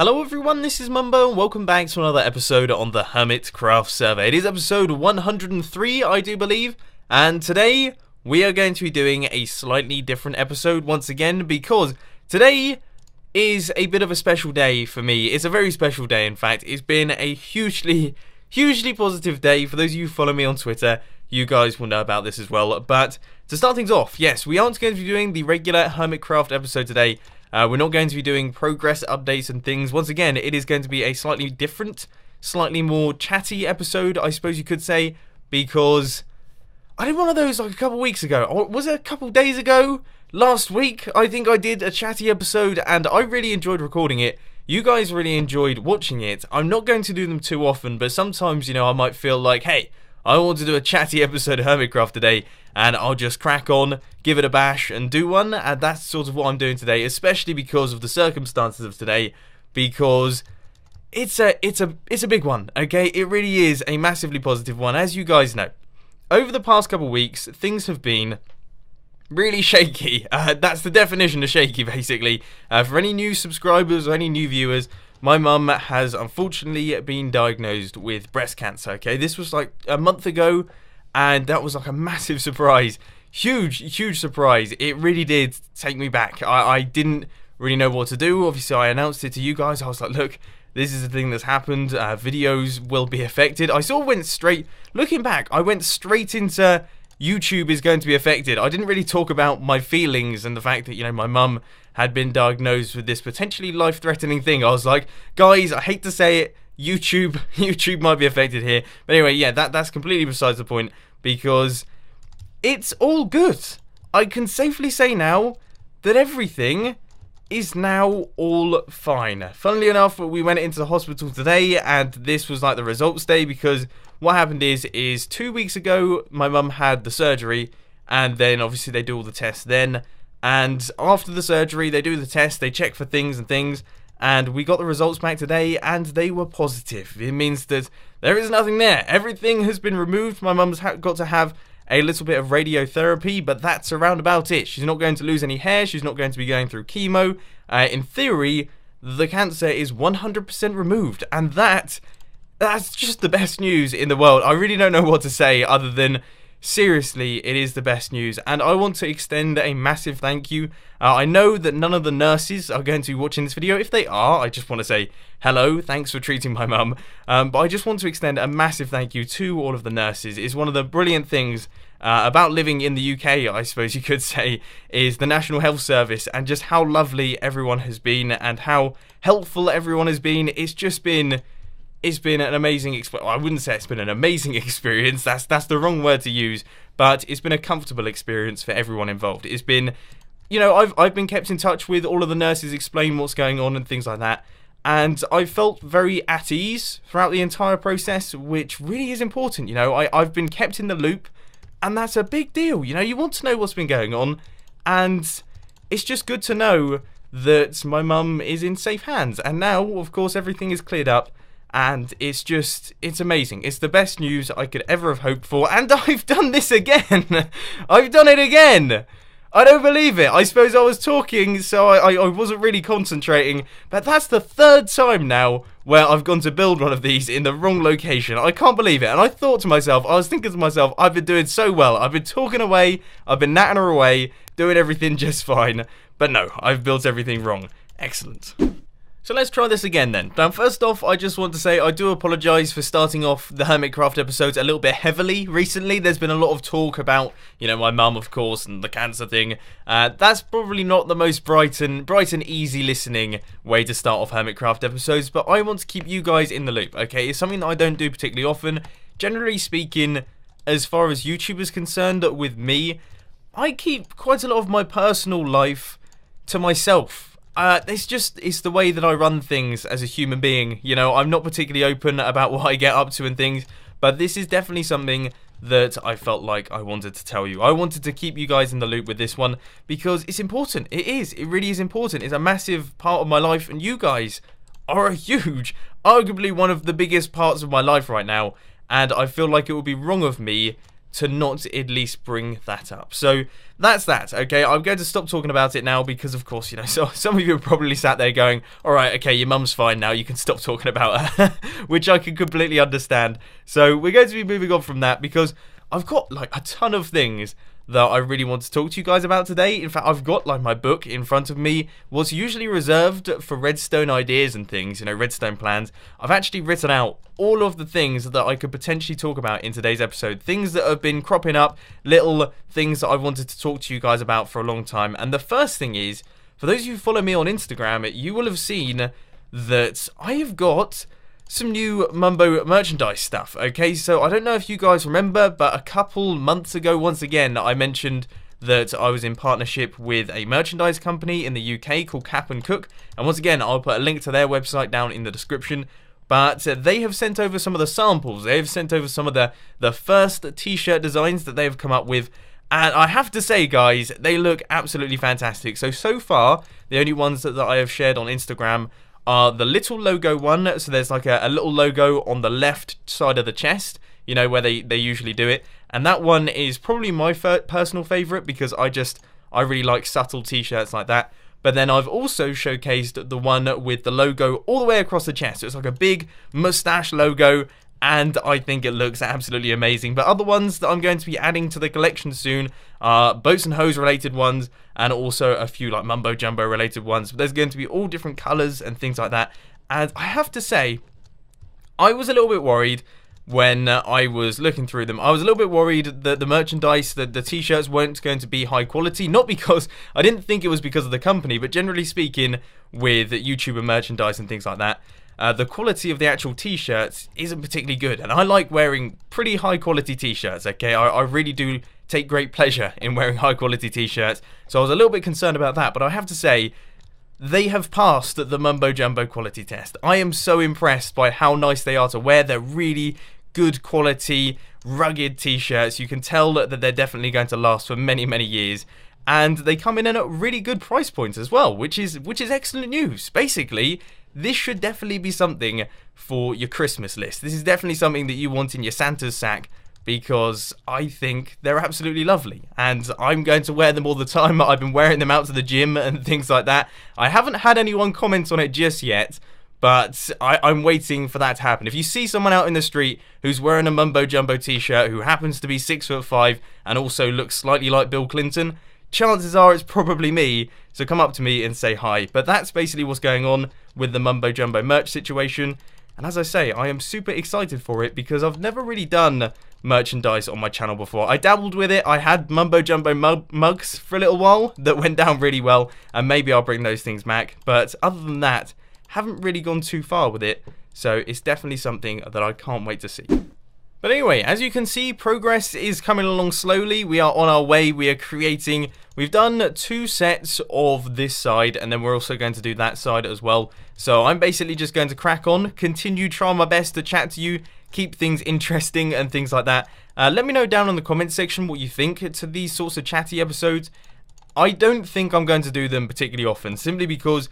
Hello everyone, this is Mumbo and welcome back to another episode on the Hermitcraft server. It is episode 103, I do believe, and today we are going to be doing a slightly different episode once again because today is a bit of a special day for me. It's a very special day, in fact. It's been a hugely positive day. For those of you who follow me on Twitter, you guys will know about this as well. But to start things off, yes, we aren't going to be doing the regular Hermitcraft episode today. We're not going to be doing progress updates and things. Once again, it is going to be a slightly different, slightly more chatty episode, I suppose you could say, because I did one of those like a couple weeks ago. Or was it a couple days ago? Last week, I think I did a chatty episode, and I really enjoyed recording it. You guys really enjoyed watching it. I'm not going to do them too often, but sometimes, you know, I might feel like, hey, I want to do a chatty episode of Hermitcraft today, and I'll just crack on, give it a bash, and do one, and that's sort of what I'm doing today, especially because of the circumstances of today, because it's a big one, okay? It really is a massively positive one, as you guys know. Over the past couple of weeks, things have been really shaky. That's the definition of shaky, basically. For any new subscribers or any new viewers, my mum has unfortunately been diagnosed with breast cancer, okay? This was like a month ago, and that was like a massive surprise. Huge surprise. It really did take me back. I didn't really know what to do. Obviously, I announced it to you guys. I was like, look, this is the thing that's happened. Videos will be affected. I sort of went straight, looking back, I went straight into YouTube is going to be affected. I didn't really talk about my feelings and the fact that, you know, my mum had been diagnosed with this potentially life-threatening thing. I was like, guys, I hate to say it, YouTube might be affected here. But anyway, yeah, that's completely besides the point, because it's all good. I can safely say now that everything is now all fine. Funnily enough, we went into the hospital today, and this was like the results day, because what happened is 2 weeks ago, my mum had the surgery, and then obviously they do all the tests then, and after the surgery, they do the test, they check for things, and we got the results back today, and they were positive. It means that there is nothing there. Everything has been removed. My mum's got to have a little bit of radiotherapy, but that's around about it. She's not going to lose any hair. She's not going to be going through chemo. In theory, the cancer is 100% removed, and that's just the best news in the world. I really don't know what to say other than, seriously, it is the best news, and I want to extend a massive thank you. I know that none of the nurses are going to be watching this video. If they are, I just want to say hello, thanks for treating my mum. But I just want to extend a massive thank you to all of the nurses. It's one of the brilliant things about living in the UK, I suppose you could say, is the National Health Service, and just how lovely everyone has been and how helpful everyone has been. It's been an amazing experience. I wouldn't say it's been an amazing experience. That's the wrong word to use. But it's been a comfortable experience for everyone involved. It's been, you know, I've been kept in touch with all of the nurses, explain what's going on and things like that. And I felt very at ease throughout the entire process, which really is important. You know, I've been kept in the loop, and that's a big deal. You know, you want to know what's been going on, and it's just good to know that my mum is in safe hands. And now, of course, everything is cleared up. And it's amazing. It's the best news I could ever have hoped for. And I've done this again. I've done it again. I don't believe it. I suppose I was talking, so I wasn't really concentrating. But that's the third time now where I've gone to build one of these in the wrong location. I can't believe it. And I was thinking to myself, I've been doing so well. I've been talking away. I've been natting her away, doing everything just fine. But no, I've built everything wrong. Excellent. So let's try this again then. Now, first off, I just want to say I do apologise for starting off the Hermitcraft episodes a little bit heavily recently. There's been a lot of talk about, you know, my mum, of course, and the cancer thing. That's probably not the most bright and easy listening way to start off Hermitcraft episodes, but I want to keep you guys in the loop, okay? It's something that I don't do particularly often. Generally speaking, as far as YouTube is concerned, with me, I keep quite a lot of my personal life to myself. It's the way that I run things as a human being. You know, I'm not particularly open about what I get up to and things, but this is definitely something that I felt like I wanted to tell you. I wanted to keep you guys in the loop with this one because it's important. It really is important. It's a massive part of my life, and you guys are a huge, arguably one of the biggest parts of my life right now, and I feel like it would be wrong of me to not at least bring that up. So that's that, okay? I'm going to stop talking about it now because, of course, you know, so some of you are probably sat there going, all right, okay, your mum's fine now, you can stop talking about her, which I can completely understand. So we're going to be moving on from that because I've got, like, a ton of things that I really want to talk to you guys about today. In fact, I've got, like, my book in front of me. What's usually reserved for redstone ideas and things, you know, redstone plans, I've actually written out all of the things that I could potentially talk about in today's episode. Things that have been cropping up, little things that I wanted to talk to you guys about for a long time. And the first thing is, for those of you who follow me on Instagram, you will have seen that I have got some new Mumbo merchandise stuff, okay? So I don't know if you guys remember, but a couple months ago, once again, I mentioned that I was in partnership with a merchandise company in the UK called Cap and Cook, and once again, I'll put a link to their website down in the description. But they have sent over some of the samples. They have sent over some of the first t-shirt designs that they've come up with, and I have to say, guys, they look absolutely fantastic. So far, the only ones that I have shared on Instagram are the little logo one. So there's like a little logo on the left side of the chest, you know, where they usually do it. And that one is probably my personal favorite because I really like subtle t-shirts like that. But then I've also showcased the one with the logo all the way across the chest. So it's like a big mustache logo, and I think it looks absolutely amazing. But other ones that I'm going to be adding to the collection soon are boats and hose related ones, and also a few like mumbo jumbo related ones. But there's going to be all different colours and things like that. And I have to say, I was a little bit worried when I was looking through them. I was a little bit worried that the merchandise, that the t-shirts weren't going to be high quality. Not because, I didn't think it was because of the company, but generally speaking, with YouTuber merchandise and things like that, the quality of the actual t-shirts isn't particularly good. And I like wearing pretty high quality t-shirts, okay? I really do take great pleasure in wearing high quality t-shirts. So I was a little bit concerned about that, but I have to say, they have passed the Mumbo Jumbo quality test. I am so impressed by how nice they are to wear. They're really good quality, rugged t-shirts. You can tell that they're definitely going to last for many, many years. And they come in at really good price points as well, which is excellent news. Basically, this should definitely be something for your Christmas list. This is definitely something that you want in your Santa's sack, because I think they're absolutely lovely, and I'm going to wear them all the time. I've been wearing them out to the gym and things like that. I haven't had anyone comment on it just yet, but I'm waiting for that to happen. If you see someone out in the street who's wearing a Mumbo Jumbo t-shirt, who happens to be 6'5" and also looks slightly like Bill Clinton, chances are it's probably me, so come up to me and say hi. But that's basically what's going on with the Mumbo Jumbo merch situation. And as I say, I am super excited for it because I've never really done merchandise on my channel before. I dabbled with it. I had Mumbo Jumbo mugs for a little while that went down really well, and maybe I'll bring those things back. But other than that, haven't really gone too far with it, so it's definitely something that I can't wait to see. But anyway, as you can see, progress is coming along slowly. We are on our way. We are creating. We've done 2 sets of this side, and then we're also going to do that side as well. So I'm basically just going to crack on, continue trying my best to chat to you, keep things interesting and things like that. Let me know down in the comment section what you think to these sorts of chatty episodes. I don't think I'm going to do them particularly often, simply because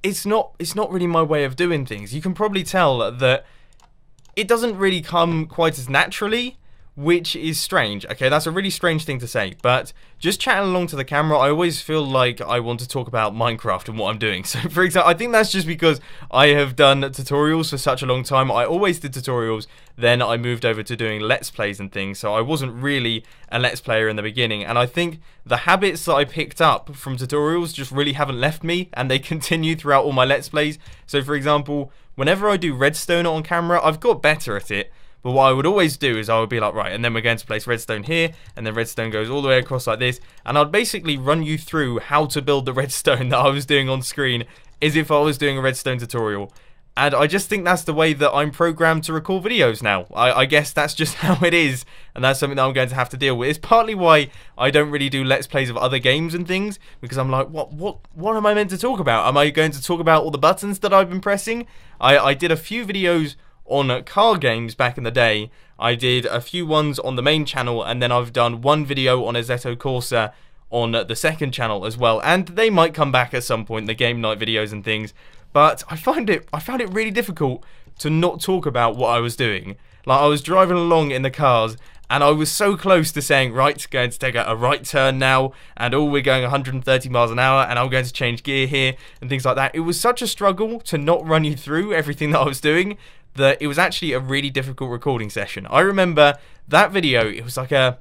it's not really my way of doing things. You can probably tell that it doesn't really come quite as naturally, which is strange. Okay, that's a really strange thing to say, but just chatting along to the camera, I always feel like I want to talk about Minecraft and what I'm doing. So for example, I think that's just because I have done tutorials for such a long time. I always did tutorials, then I moved over to doing Let's Plays and things, so I wasn't really a Let's Player in the beginning, and I think the habits that I picked up from tutorials just really haven't left me, and they continue throughout all my Let's Plays. So for example, whenever I do redstone on camera, I've got better at it. But what I would always do is I would be like, right, and then we're going to place redstone here, and then redstone goes all the way across like this, and I'd basically run you through how to build the redstone that I was doing on screen as if I was doing a redstone tutorial. And I just think that's the way that I'm programmed to record videos now. I guess that's just how it is, and that's something that I'm going to have to deal with. It's partly why I don't really do Let's Plays of other games and things, because I'm like, what am I meant to talk about? Am I going to talk about all the buttons that I've been pressing? I did a few videos on car games back in the day. I did a few ones on the main channel, and then I've done one video on Assetto Corsa on the second channel as well, and they might come back at some point, the game night videos and things. But I found it really difficult to not talk about what I was doing. Like, I was driving along in the cars, And I was so close to saying, right, going to take a right turn now, and we're going 130 miles an hour, and I'm going to change gear here, and things like that. It was such a struggle to not run you through everything that I was doing, that it was actually a really difficult recording session. I remember that video, it was like I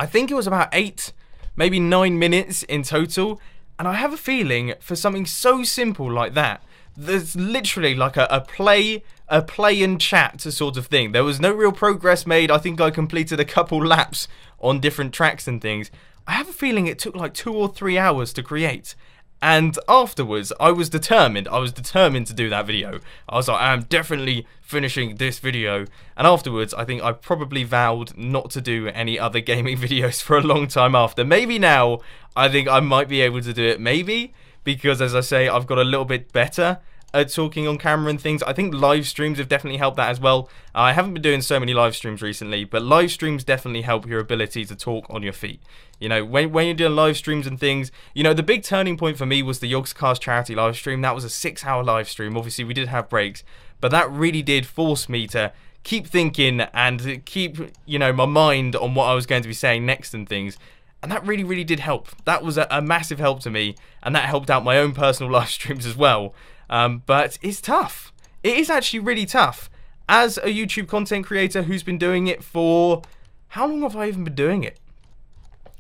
think it was about 8, maybe 9 minutes in total, and I have a feeling for something so simple like that, there's literally like a play and chat sort of thing. There was no real progress made. I think I completed a couple laps on different tracks and things. I have a feeling it took like 2 or 3 hours to create. And afterwards, I was determined to do that video. I was like, I'm definitely finishing this video. And afterwards, I think I probably vowed not to do any other gaming videos for a long time after. Maybe now, I think I might be able to do it, maybe. Because, as I say, I've got a little bit better at talking on camera and things. I think live streams have definitely helped that as well. I haven't been doing so many live streams recently, but live streams definitely help your ability to talk on your feet. You know, when you're doing live streams and things, you know, the big turning point for me was the Yogscast charity live stream. That was a 6-hour live stream. Obviously, we did have breaks, but that really did force me to keep thinking and keep, you know, my mind on what I was going to be saying next and things. And that really, really did help. That was a massive help to me, and that helped out my own personal live streams as well. But it's tough. It is actually really tough. As a YouTube content creator who's been doing it for... How long have I even been doing it?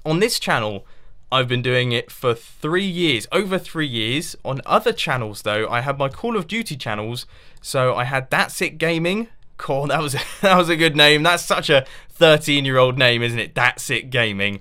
On this channel, I've been doing it for 3 years. Over 3 years. On other channels, though, I had my Call of Duty channels. So I had That's It Gaming. Cool, that was a good name. That's such a 13-year-old name, isn't it? That's It Gaming.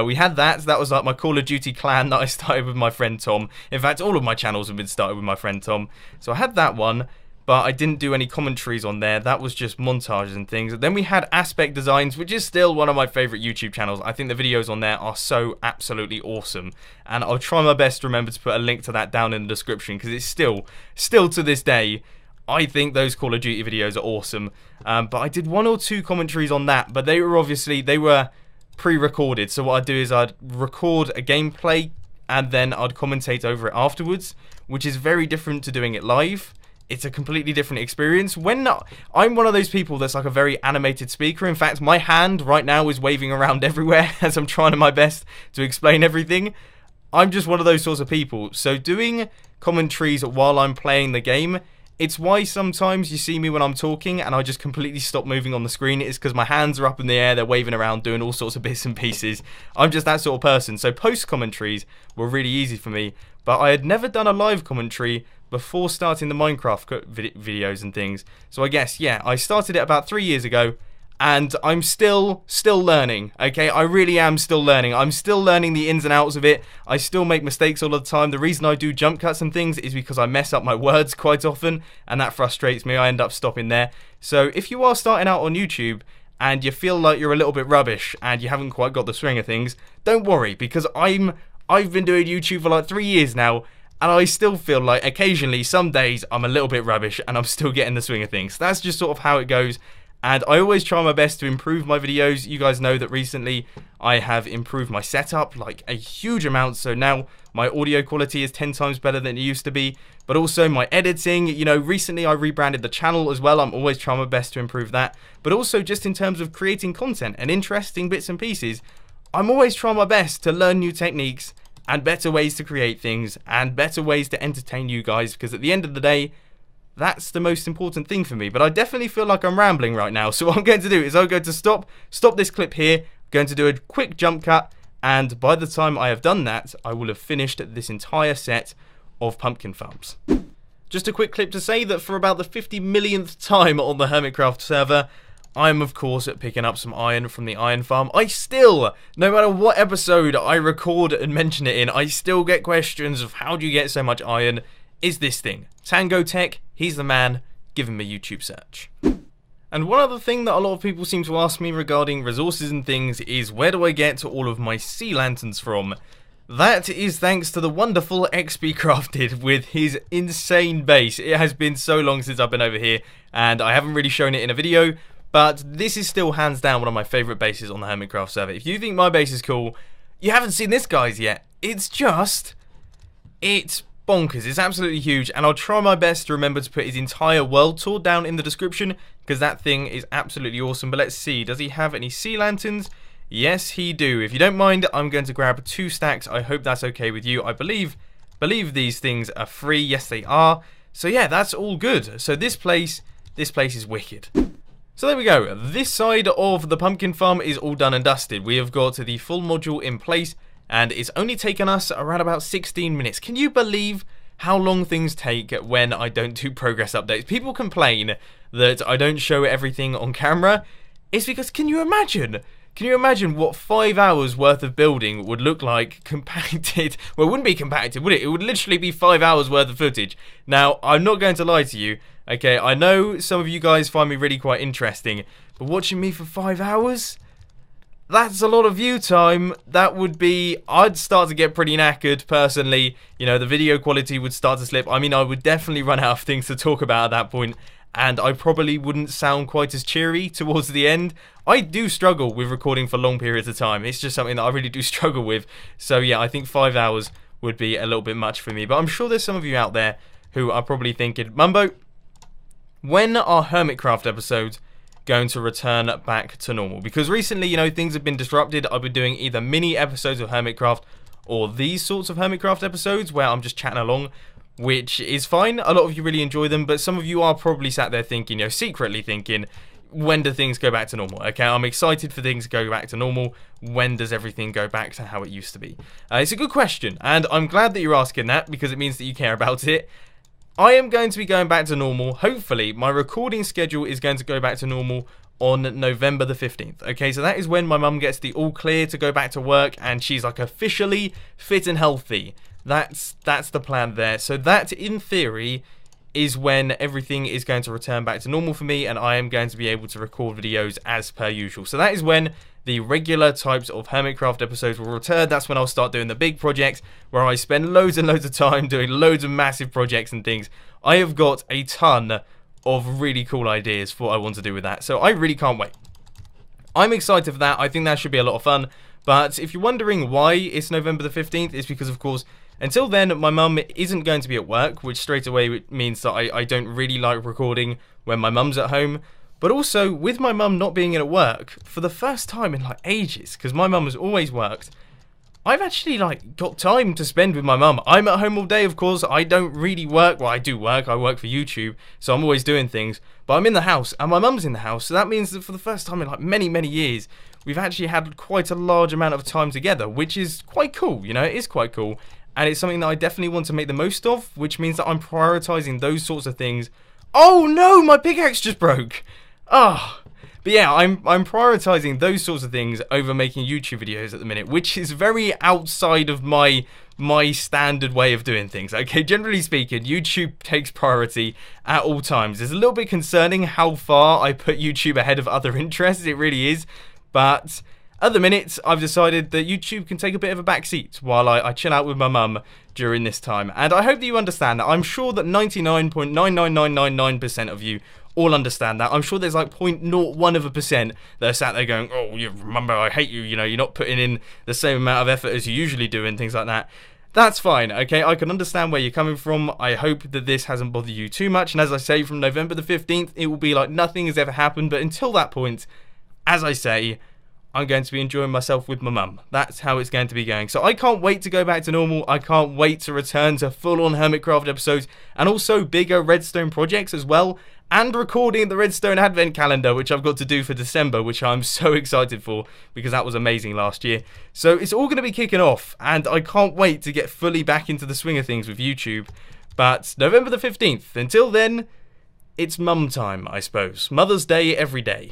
We had that. That was like my Call of Duty clan that I started with my friend Tom. In fact, all of my channels have been started with my friend Tom. So I had that one, but I didn't do any commentaries on there. That was just montages and things. Then we had Aspect Designs, which is still one of my favorite YouTube channels. I think the videos on there are so absolutely awesome. And I'll try my best to remember to put a link to that down in the description, because it's still to this day, I think those Call of Duty videos are awesome. But I did 1 or 2 commentaries on that, but they were pre-recorded. So what I'd do is I'd record a gameplay and then I'd commentate over it afterwards, which is very different to doing it live. It's a completely different experience. I'm one of those people that's like a very animated speaker. In fact, my hand right now is waving around everywhere as I'm trying my best to explain everything. I'm just one of those sorts of people. So doing commentaries while I'm playing the game, it's why sometimes you see me when I'm talking and I just completely stop moving on the screen. It's because my hands are up in the air, they're waving around, doing all sorts of bits and pieces. I'm just that sort of person. So post commentaries were really easy for me, but I had never done a live commentary before starting the Minecraft videos and things. So I guess, yeah, I started it about 3 years ago, and I'm still learning, okay? I really am still learning. I'm still learning the ins and outs of it. I still make mistakes all the time. The reason I do jump cuts and things is because I mess up my words quite often, and that frustrates me. I end up stopping there. So if you are starting out on YouTube and you feel like you're a little bit rubbish and you haven't quite got the swing of things, don't worry, because I've been doing YouTube for like 3 years now, and I still feel like occasionally, some days, I'm a little bit rubbish and I'm still getting the swing of things. That's just sort of how it goes. And I always try my best to improve my videos. You guys know that recently I have improved my setup like a huge amount. So now my audio quality is 10 times better than it used to be. But also my editing, you know, recently I rebranded the channel as well. I'm always trying my best to improve that. But also just in terms of creating content and interesting bits and pieces, I'm always trying my best to learn new techniques and better ways to create things and better ways to entertain you guys. Because at the end of the day, that's the most important thing for me. But I definitely feel like I'm rambling right now. So what I'm going to do is I'm going to stop this clip here. I'm going to do a quick jump cut. And by the time I have done that, I will have finished this entire set of pumpkin farms. Just a quick clip to say that for about the 50 millionth time on the Hermitcraft server, I'm of course picking up some iron from the iron farm. I still, no matter what episode I record and mention it in, I still get questions of how do you get so much iron. Is this thing. Tango Tech, he's the man, give him a YouTube search. And one other thing that a lot of people seem to ask me regarding resources and things is where do I get all of my sea lanterns from? That is thanks to the wonderful XP Crafted with his insane base. It has been so long since I've been over here and I haven't really shown it in a video, but this is still hands down one of my favourite bases on the Hermitcraft server. If you think my base is cool, you haven't seen this guy's yet. It's bonkers. It's absolutely huge, and I'll try my best to remember to put his entire world tour down in the description, because that thing is absolutely awesome. But let's see, does he have any sea lanterns? Yes, he do. If you don't mind, I'm going to grab 2 stacks. I hope that's okay with you. I believe these things are free. Yes, they are. So yeah, that's all good. So this place is wicked. So there we go. This side of the pumpkin farm is all done and dusted. We have got the full module in place, and it's only taken us around about 16 minutes. Can you believe how long things take when I don't do progress updates? People complain that I don't show everything on camera. It's because, can you imagine what 5 hours worth of building would look like compacted? Well, it wouldn't be compacted, would it? It would literally be 5 hours worth of footage. Now, I'm not going to lie to you. Okay, I know some of you guys find me really quite interesting, but watching me for 5 hours? That's a lot of view time. That would be, I'd start to get pretty knackered personally. You know, the video quality would start to slip. I mean, I would definitely run out of things to talk about at that point, and I probably wouldn't sound quite as cheery towards the end. I do struggle with recording for long periods of time. It's just something that I really do struggle with. So yeah, I think 5 hours would be a little bit much for me. But I'm sure there's some of you out there who are probably thinking, Mumbo, when are Hermitcraft episodes going to return back to normal? Because recently, you know, things have been disrupted. I've been doing either mini episodes of Hermitcraft or these sorts of Hermitcraft episodes where I'm just chatting along, which is fine. A lot of you really enjoy them, but some of you are probably sat there thinking, you know, secretly thinking, when do things go back to normal? Okay, I'm excited for things to go back to normal. When does everything go back to how it used to be? It's a good question, and I'm glad that you're asking that, because it means that you care about it. I am going to be going back to normal. Hopefully, my recording schedule is going to go back to normal on November the 15th. Okay, so that is when my mum gets the all clear to go back to work, and she's like officially fit and healthy. That's the plan there. So that, in theory, is when everything is going to return back to normal for me, and I am going to be able to record videos as per usual. So that is when the regular types of Hermitcraft episodes will return. That's when I'll start doing the big projects where I spend loads and loads of time doing loads of massive projects and things. I have got a ton of really cool ideas for what I want to do with that, so I really can't wait. I'm excited for that. I think that should be a lot of fun. But if you're wondering why it's November the 15th, it's because, of course, until then, my mum isn't going to be at work, which straight away means that I don't really like recording when my mum's at home. But also, with my mum not being at work, for the first time in like ages, because my mum has always worked, I've actually like got time to spend with my mum. I'm at home all day, of course. I don't really work. Well, I do work. I work for YouTube, so I'm always doing things. But I'm in the house, and my mum's in the house, so that means that for the first time in like many, many years, we've actually had quite a large amount of time together, which is quite cool. You know, it is quite cool. And it's something that I definitely want to make the most of, which means that I'm prioritizing those sorts of things. Oh no, my pickaxe just broke. Ah, but yeah, I'm prioritizing those sorts of things over making YouTube videos at the minute, which is very outside of my standard way of doing things. Okay, generally speaking, YouTube takes priority at all times. It's a little bit concerning how far I put YouTube ahead of other interests. It really is, but at the minute, I've decided that YouTube can take a bit of a backseat while I chill out with my mum during this time. And I hope that you understand that. I'm sure that 99.99999% of you all understand that. I'm sure there's like 0.01% that are sat there going, oh, you remember, I hate you, you know, you're not putting in the same amount of effort as you usually do and things like that. That's fine, okay? I can understand where you're coming from. I hope that this hasn't bothered you too much. And as I say, from November the 15th, it will be like nothing has ever happened. But until that point, as I say, I'm going to be enjoying myself with my mum. That's how it's going to be going. So I can't wait to go back to normal. I can't wait to return to full-on Hermitcraft episodes and also bigger Redstone projects as well. And recording the Redstone Advent Calendar, which I've got to do for December, which I'm so excited for because that was amazing last year. So it's all going to be kicking off, and I can't wait to get fully back into the swing of things with YouTube. But November the 15th, until then, it's mum time, I suppose. Mother's Day every day.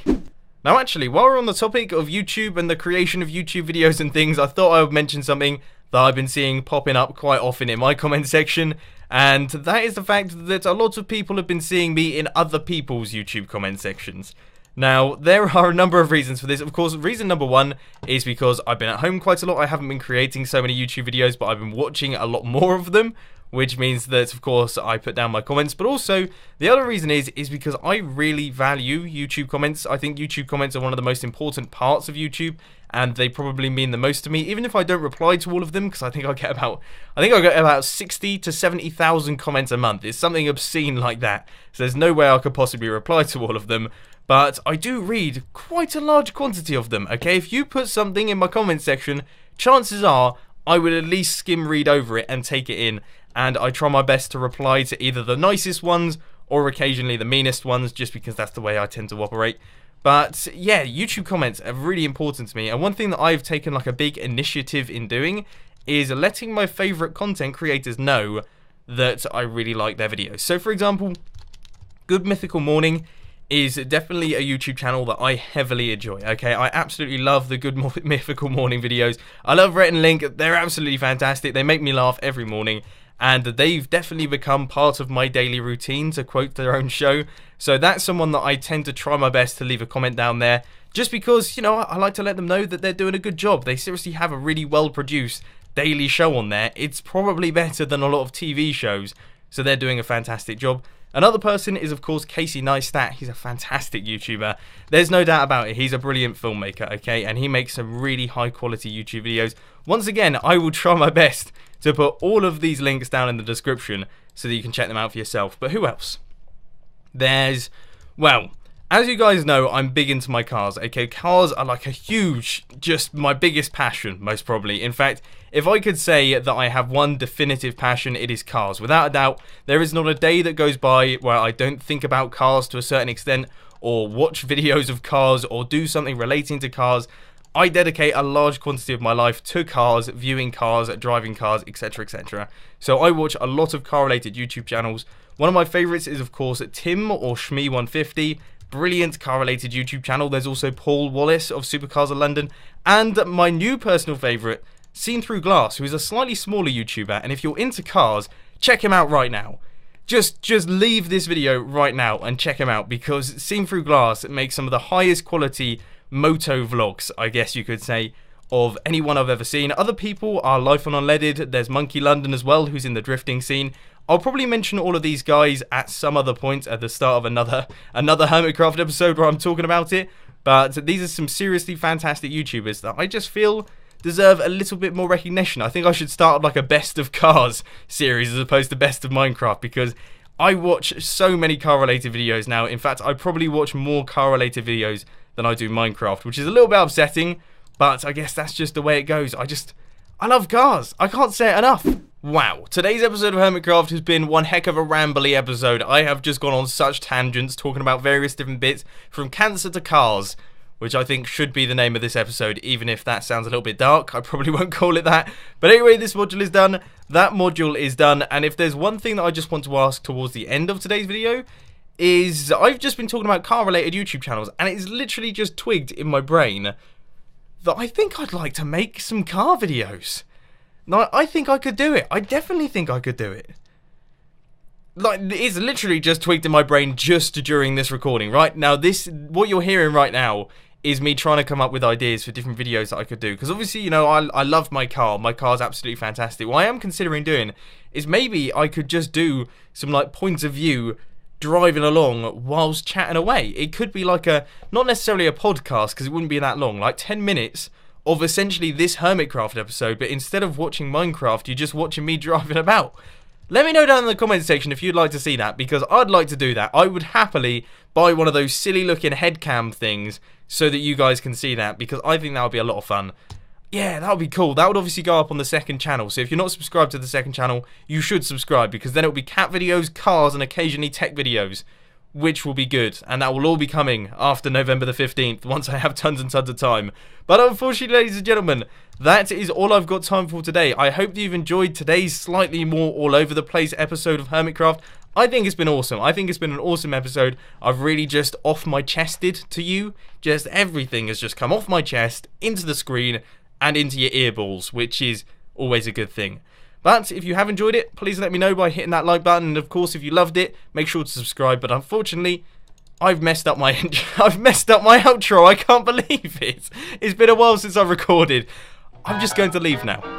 Now actually, while we're on the topic of YouTube and the creation of YouTube videos and things, I thought I would mention something that I've been seeing popping up quite often in my comment section, and that is the fact that a lot of people have been seeing me in other people's YouTube comment sections. Now, there are a number of reasons for this. Of course, reason number one is because I've been at home quite a lot. I haven't been creating so many YouTube videos, but I've been watching a lot more of them, which means that, of course, I put down my comments. But also, the other reason is because I really value YouTube comments. I think YouTube comments are one of the most important parts of YouTube, and they probably mean the most to me, even if I don't reply to all of them, because I think I get about 60 to 70,000 comments a month. It's something obscene like that, so there's no way I could possibly reply to all of them. But I do read quite a large quantity of them, okay? If you put something in my comment section, chances are I would at least skim read over it and take it in, and I try my best to reply to either the nicest ones or occasionally the meanest ones, just because that's the way I tend to operate. But yeah, YouTube comments are really important to me, and one thing that I've taken like a big initiative in doing is letting my favourite content creators know that I really like their videos. So for example, Good Mythical Morning is definitely a YouTube channel that I heavily enjoy, okay? I absolutely love the Good Mythical Morning videos. I love Rhett and Link, they're absolutely fantastic, they make me laugh every morning, and they've definitely become part of my daily routine, to quote their own show. So that's someone that I tend to try my best to leave a comment down there, just because, you know, I like to let them know that they're doing a good job. They seriously have a really well-produced daily show on there. It's probably better than a lot of TV shows, so they're doing a fantastic job. Another person is, of course, Casey Neistat. He's a fantastic YouTuber. There's no doubt about it. He's a brilliant filmmaker, okay? And he makes some really high-quality YouTube videos. Once again, I will try my best to put all of these links down in the description so that you can check them out for yourself. But who else? There's, well, as you guys know, I'm big into my cars, okay? Cars are like a huge, just my biggest passion, most probably. In fact, if I could say that I have one definitive passion, it is cars. Without a doubt, there is not a day that goes by where I don't think about cars to a certain extent, or watch videos of cars, or do something relating to cars. I dedicate a large quantity of my life to cars, viewing cars, driving cars, etc, etc. So I watch a lot of car-related YouTube channels. One of my favourites is, of course, Tim or Shmee150. Brilliant car-related YouTube channel. There's also Paul Wallace of Supercars of London. And my new personal favourite, Seen Through Glass, who is a slightly smaller YouTuber. And if you're into cars, check him out right now. Just leave this video right now and check him out, because Seen Through Glass makes some of the highest quality moto vlogs, I guess you could say, of anyone I've ever seen. Other people are Life on Unleaded. There's Monkey London as well, who's in the drifting scene. I'll probably mention all of these guys at some other point at the start of another Hermitcraft episode where I'm talking about it. But these are some seriously fantastic YouTubers that I just feel deserve a little bit more recognition. I think I should start like a Best of Cars series as opposed to Best of Minecraft, because I watch so many car-related videos now. In fact, I probably watch more car-related videos than I do Minecraft, which is a little bit upsetting, but I guess that's just the way it goes. I love cars. I can't say it enough. Wow, today's episode of Hermitcraft has been one heck of a rambly episode. I have just gone on such tangents talking about various different bits, from cancer to cars, which I think should be the name of this episode, even if that sounds a little bit dark. I probably won't call it that. But anyway, this module is done, that module is done, and if there's one thing that I just want to ask towards the end of today's video, is I've just been talking about car-related YouTube channels, and it's literally just twigged in my brain that I think I'd like to make some car videos. No, I think I could do it. I definitely think I could do it. Like, it's literally just twigged in my brain just during this recording, right? Now, what you're hearing right now is me trying to come up with ideas for different videos that I could do. Because obviously, you know, I love my car. My car's absolutely fantastic. What I am considering doing is maybe I could just do some, like, points of view driving along whilst chatting away. It could be like not necessarily a podcast, because it wouldn't be that long, like 10 minutes of essentially this Hermitcraft episode, but instead of watching Minecraft, you're just watching me driving about. Let me know down in the comment section if you'd like to see that, because I'd like to do that. I would happily buy one of those silly looking headcam things so that you guys can see that, because I think that would be a lot of fun. Yeah, that would be cool. That would obviously go up on the second channel, so if you're not subscribed to the second channel, you should subscribe, because then it will be cat videos, cars, and occasionally tech videos, which will be good, and that will all be coming after November the 15th, once I have tons and tons of time. But unfortunately, ladies and gentlemen, that is all I've got time for today. I hope that you've enjoyed today's slightly more all over the place episode of Hermitcraft. I think it's been awesome. I think it's been an awesome episode. I've really just off my chested to you. Just everything has just come off my chest, into the screen, and into your earballs, which is always a good thing. But if you have enjoyed it, please let me know by hitting that like button, and of course if you loved it, make sure to subscribe. But unfortunately, I've messed up my outro. I can't believe it. It's been a while since I've recorded. I'm just going to leave now.